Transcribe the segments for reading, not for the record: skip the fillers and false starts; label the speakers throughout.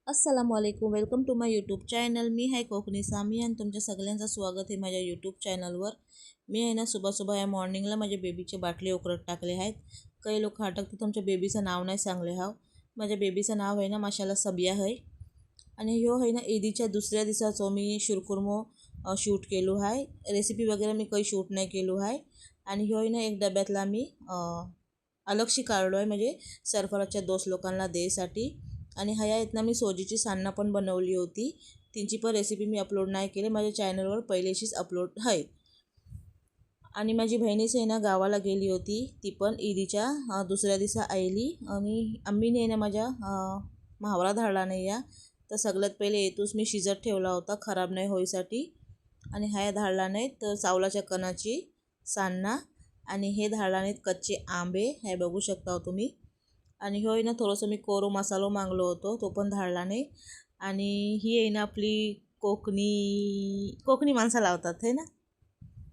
Speaker 1: अस्सलाम वालेकुम. Welcome to my YouTube channel. मी आहे कोकणी सामी आणि तुमच्या सगळ्यांचं स्वागत आहे माझ्या यूट्यूब चॅनलवर. मी आहे ना सुबह या मॉर्निंगला माझ्या बेबीचे बाटले उकळत टाकले आहेत. काही लोक हाटकते तुमच्या बेबीचं नाव नाही सांगले हाव. माझ्या बेबीचं नाव आहे ना माशाला सबिया आहे. आणि ह्यो आहे ना ईदीच्या दुसऱ्या दिवसाचो मी शिरकुर्मो शूट केलो आहे. रेसिपी वगैरे मी काही शूट नाही केलो आहे. आणि ह्यो आहे ना एक डब्यातला मी अलगशी काढलो आहे, म्हणजे सरफराजच्या दोस्त लोकांना द्यायसाठी. आणि ह्या आहेत ना मी सोजीची सान्ना पण बनवली होती. त्यांची पण रेसिपी मी अपलोड नाही केली, माझ्या चॅनलवर पहिलेशीच अपलोड आहे. आणि माझी बहिणीच आहे ना गावाला गेली होती, ती पण ईदीच्या दुसऱ्या दिवसा आली. आणि आम्हीने ना माझ्या म्हावरा धाडला नाही या, तर सगळ्यात पहिले येतोच मी शिजत ठेवला होता खराब नाही होईसाठी. आणि ह्या धाडला नाहीत तर चावलाच्या कणाची सान्ना. आणि हे धाडला नाहीत कच्चे आंबे, हे बघू शकता हो तुम्ही. आणि ह्यो आहे ना थोडंसं मी कोरो मसालो मागलो होतो, तो पण धाडला नाही. आणि ही आहे ना आपली कोकणी कोकणी माणसं लावतात है ना,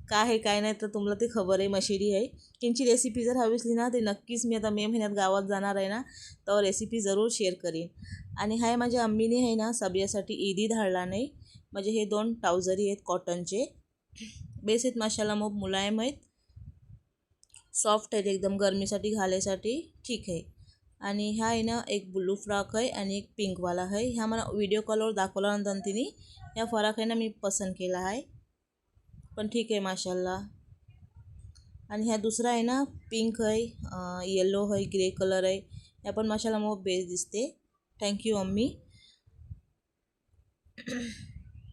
Speaker 1: काय आहे काय नाही तर तुम्हाला ते खबर आहे, मशिरी आहे. त्यांची रेसिपी जर हवीसली ना ते नक्कीच मी आता मे महिन्यात गावात जाणार आहे ना, तर रेसिपी जरूर शेअर करीन. आणि हाय माझ्या अम्मीने आहे ना सबियासाठी ईदी धाडला नाही. म्हणजे हे 2 ट्राउझरी आहेत कॉटनचे, बेस आहेत माशाला, मग मुलायम आहेत, सॉफ्ट आहेत एकदम, गरमीसाठी घालायसाठी ठीक आहे. आणि ह्या आहे ना एक ब्लू फ्रॉक आहे आणि एक पिंकवाला आहे. ह्या मला व्हिडिओ कॉलवर दाखवल्यानंतर तिने ह्या फराक आहे ना मी पसंत केला आहे, पण ठीक आहे माशाल्लाह. आणि ह्या दुसरा आहे ना पिंक आहे, येलो आहे, ग्रे कलर आहे. ह्या पण माशाल्लाह मग बेस्ट दिसते. थँक्यू अम्मी.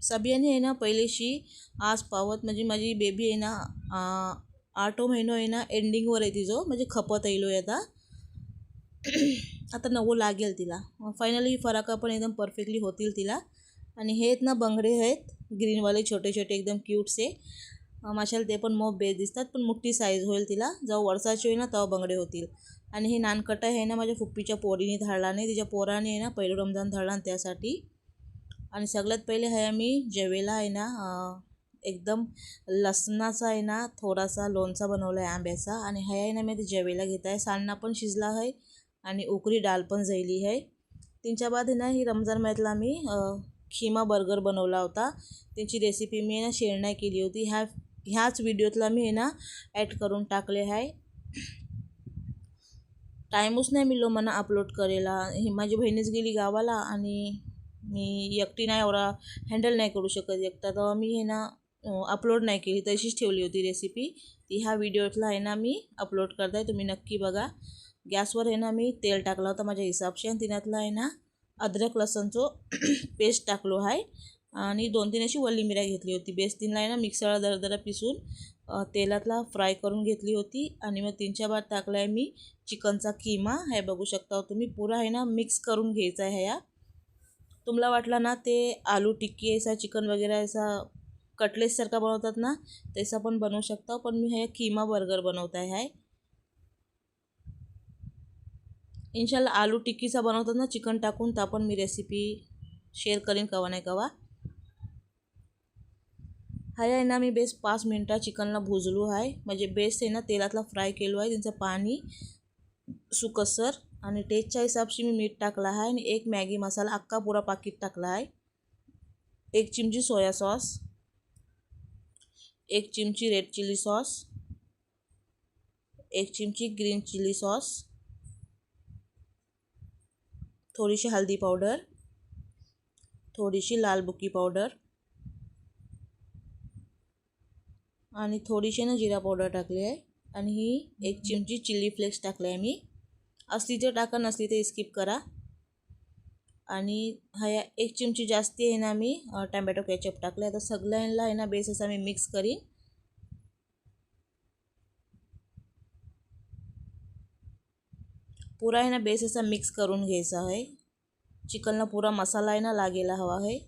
Speaker 1: सबियाने आहे ना पहिलेशी आज पावत, म्हणजे माझी बेबी आहे ना 8 महिनो आहे ना एंडिंगवर आहे तिचं, म्हणजे खपत येलो आहे आता. आता 9 लागेल तिला. फायनली फराका पण एकदम परफेक्टली होतील तिला. आणि हे आहेत ना बंगडे आहेत ग्रीनवाले, छोटे छोटे एकदम क्यूटसे. माशाला ते पण मग बेस दिसतात, पण मोठी साईज होईल तिला, जेव्हा वर्षाची होईल ना तेव्हा बंगडे होतील. आणि हे नानकटा आहे ना माझ्या फुप्पीच्या पोरीने धाडला नाही, तिच्या पोराने आहे ना पहिलं रमजान धाडला त्यासाठी. आणि सगळ्यात पहिले आहे आम्ही जेवेला आहे ना एकदम लसणाचा आहे ना थोडासा लोणचा बनवला आहे आंब्याचा. आणि हा आहे ना मी ते जेवेला घेत आहे. सान्ना पण शिजला आहे आणि उकरी डाळ पण झाली आहे. त्यांच्या बाद आहे ना ही रमजान महिन्यातला मी खिमा बर्गर बनवला होता. त्यांची रेसिपी मी ना शेअर नाही केली होती, ह्याच व्हिडिओतला मी आहे ना ॲड करून टाकले आहे. टाईमच नाही मिळलो मला अपलोड करायला. ही माझी बहिणीच गेली गावाला आणि मी एकटी नाही एवढा हँडल नाही करू शकत एकटा, तर मी हे ना अपलोड नाही केली, तशीच ठेवली होती रेसिपी. ती ह्या व्हिडिओतला आहे ना मी अपलोड करत आहे, तुम्ही नक्की बघा. गॅसवर आहे ना मी तेल टाकलं होतं माझ्या हिसाबशी, आणि तिच्यातला आहे ना अद्रक लसणचं पेस्ट टाकलो आहे. आणि 2-3 अशी वल्ली मिऱ्या घेतली होती. बेस तीनला आहे ना मिक्सरला दरदरा पिसून तेलातला फ्राय करून घेतली होती. आणि मग 3च्या बाद टाकला आहे मी चिकनचा किमा. हे बघू शकता तुम्ही, पुरा आहे ना मिक्स करून घ्यायचा आहे. ह्या तुम्हाला वाटला ना ते आलू टिक्की ऐसा चिकन वगैरे ऐसा कटलेटसारखा बनवतात ना, तसा पण बनवू शकता, पण मी हे किमा बर्गर बनवत आहे. इन्शाल्लाह आलू टिक्कीचा बनवतात ना चिकन टाकून, त्या पण मी रेसिपी शेअर करीन कवा नाही कवा. हा आहे ना मी बेस 5 मिनटं चिकनला भुजलो आहे, म्हणजे बेस आहे ना तेलातला फ्राय केलो आहे. त्यांचं पाणी सुकसर आणि टेस्टच्या हिसाबशी मी मीठ टाकला आहे. आणि एक मॅगी मसाला अख्खा पुरा पाकिट टाकला आहे. 1 चिमची सोया सॉस, 1 चिमची रेड चिली सॉस, 1 चिमची ग्रीन चिली सॉस, थोडीशी हल्दी पावडर, थोडीशी लाल बुक्की पावडर आणि थोडीशी ना जिरा पावडर टाकली आहे. आणि ही 1 चिमची चिली फ्लेक्स टाकले आहे मी. असली तर टाका, नसली तर स्किप करा. आणि हा 1 चिमची जास्ती आहे ना मी टॅमॅटो केचप टाकलं आहे. तर सगळ्यांना आहे ना बेस असा मी मिक्स करीन. पुरा आहे ना बेस असा मिक्स करून घ्यायचा आहे. चिकनला पुरा मसाला आहे ना लागेला हवा आहे.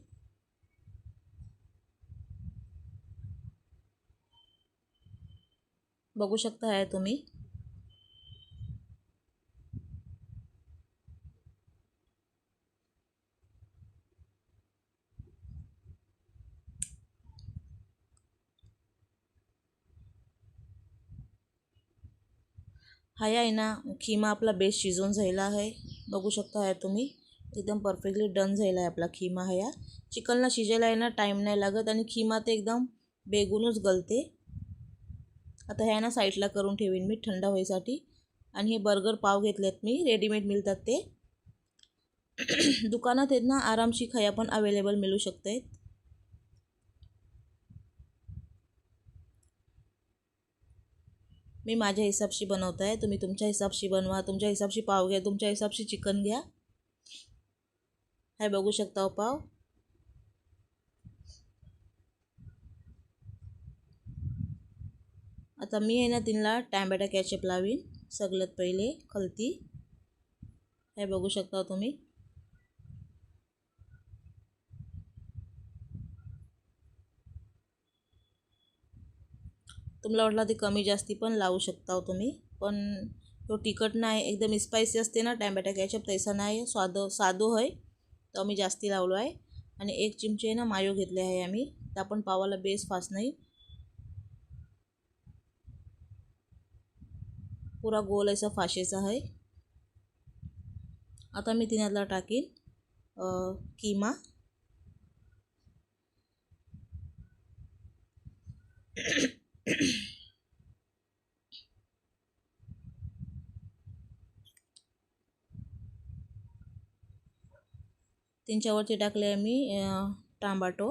Speaker 1: बघू शकता आहे तुम्ही. हा आहे ना खिमा आपला बेस शिजवून झाला आहे, बघू शकता आहे तुम्ही. एकदम परफेक्टली डन झाला आहे आपला खिमा. ह्या चिकनला शिजायला आहे ना टाईम नाही लागत आणि खिमा ते एकदम बेगूनच गलते. आता ह्या ना साईडला करून ठेवीन मी थंड होईसाठी. आणि हे बर्गर पाव घेतलेत मी, रेडीमेड मिळतात ते. दुकानात आहेत ना आरामशी खाया पण अवेलेबल मिळू शकते. मी माझ्या हिसाबशी बनवत आहे, तुम्ही तुमच्या हिसाबशी बनवा. तुमच्या हिसाबशी पाव घ्या, तुमच्या हिसाबशी चिकन घ्या. हे बघू शकता हो पाव. आता मी आहे ना तिला टॅमॅटो कॅचअप लावीन सगळ्यात पहिले खलती. हे बघू शकता तुम्ही. तुम्हाला वाटला ते कमी जास्ती पण लावू शकता हो तुम्ही, पण तो तिखट नाही, एकदम स्पायसी असते ना टॅमॅटो कॅचअप, तैसा नाही, साधो आहे. तो आम्ही जास्ती लावलो आहे. आणि 1 चिमचे ना मायो घेतले आहे आम्ही, तर आपण पावाला बेस फास नाही. पुरा गोल असा फाशेचा आहे. आता मी तिनातला टाकीन किमा. त्यांच्यावरती टाकले आम्ही टमाटो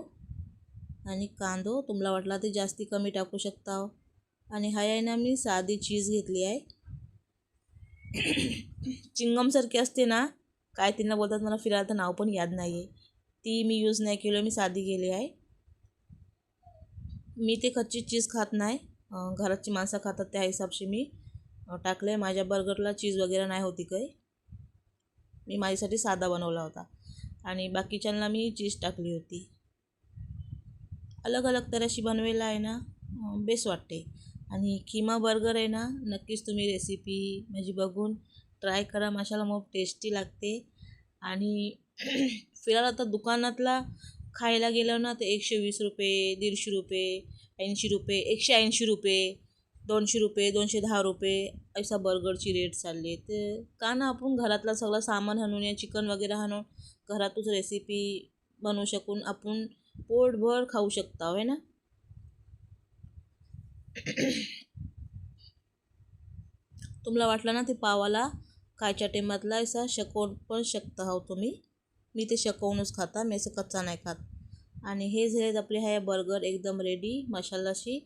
Speaker 1: आणि कांदो. तुम्हाला वाटला ते जास्ती कमी टाकू शकता. आणि हा आहे ना मी साधी चीज घेतली आहे. चिंगमसारखी असते ना, काय त्यांना बोलतात मला फिरायला तर नाव पण याद नाही आहे. ती मी यूज नाही केलं, मी साधी गेली आहे. मी ते कच्ची चीज खात नाही, घराची माणसं खातात त्या हिसाबशी मी टाकले. माझ्या बर्गरला चीज वगैरे नाही होती काही, मी माझ्यासाठी साधा बनवला होता. आणि बाकीच्यांना मी चीज टाकली होती. अलग अलग तऱ्हेशी बनवायला आहे ना बेस वाटते. आणि किमा बर्गर आहे ना, नक्कीच तुम्ही रेसिपी माझी बघून ट्राय करा. माशाला मग टेस्टी लागते. आणि फिरायला आता दुकानातला खायला गेलं ना तर 120 रुपये, 150 रुपये, 80 रुपये, 180 रुपये, 200 रुपये, 210 रुपये असा बर्गरची रेट चालली. तर का ना आपण घरातला सगळं सामान आणून या चिकन वगैरे आणून घरातच रेसिपी बनवू शकून आपण पोटभर खाऊ शकता आहे ना. तुम्हाला वाटलं ना ते पावाला खायच्या टेमातला असा शकवून पण शकता हो तुम्ही. मी ते शकवूनच खाता, मी असं कच्चा नाही खात. आणि हे झालेत आपले हे बर्गर एकदम रेडी मसालाशी.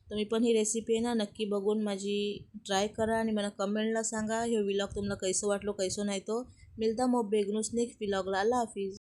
Speaker 1: तुम्ही पण ही रेसिपी आहे ना नक्की बघून माझी ट्राय करा आणि मला कमेंटला सांगा हे व्लॉग तुम्हाला कैसं वाटलो कैसं नाही. तो मिलता मग बेगनूस नेक्स्ट व्लॉगला. अल्लाह हाफिज.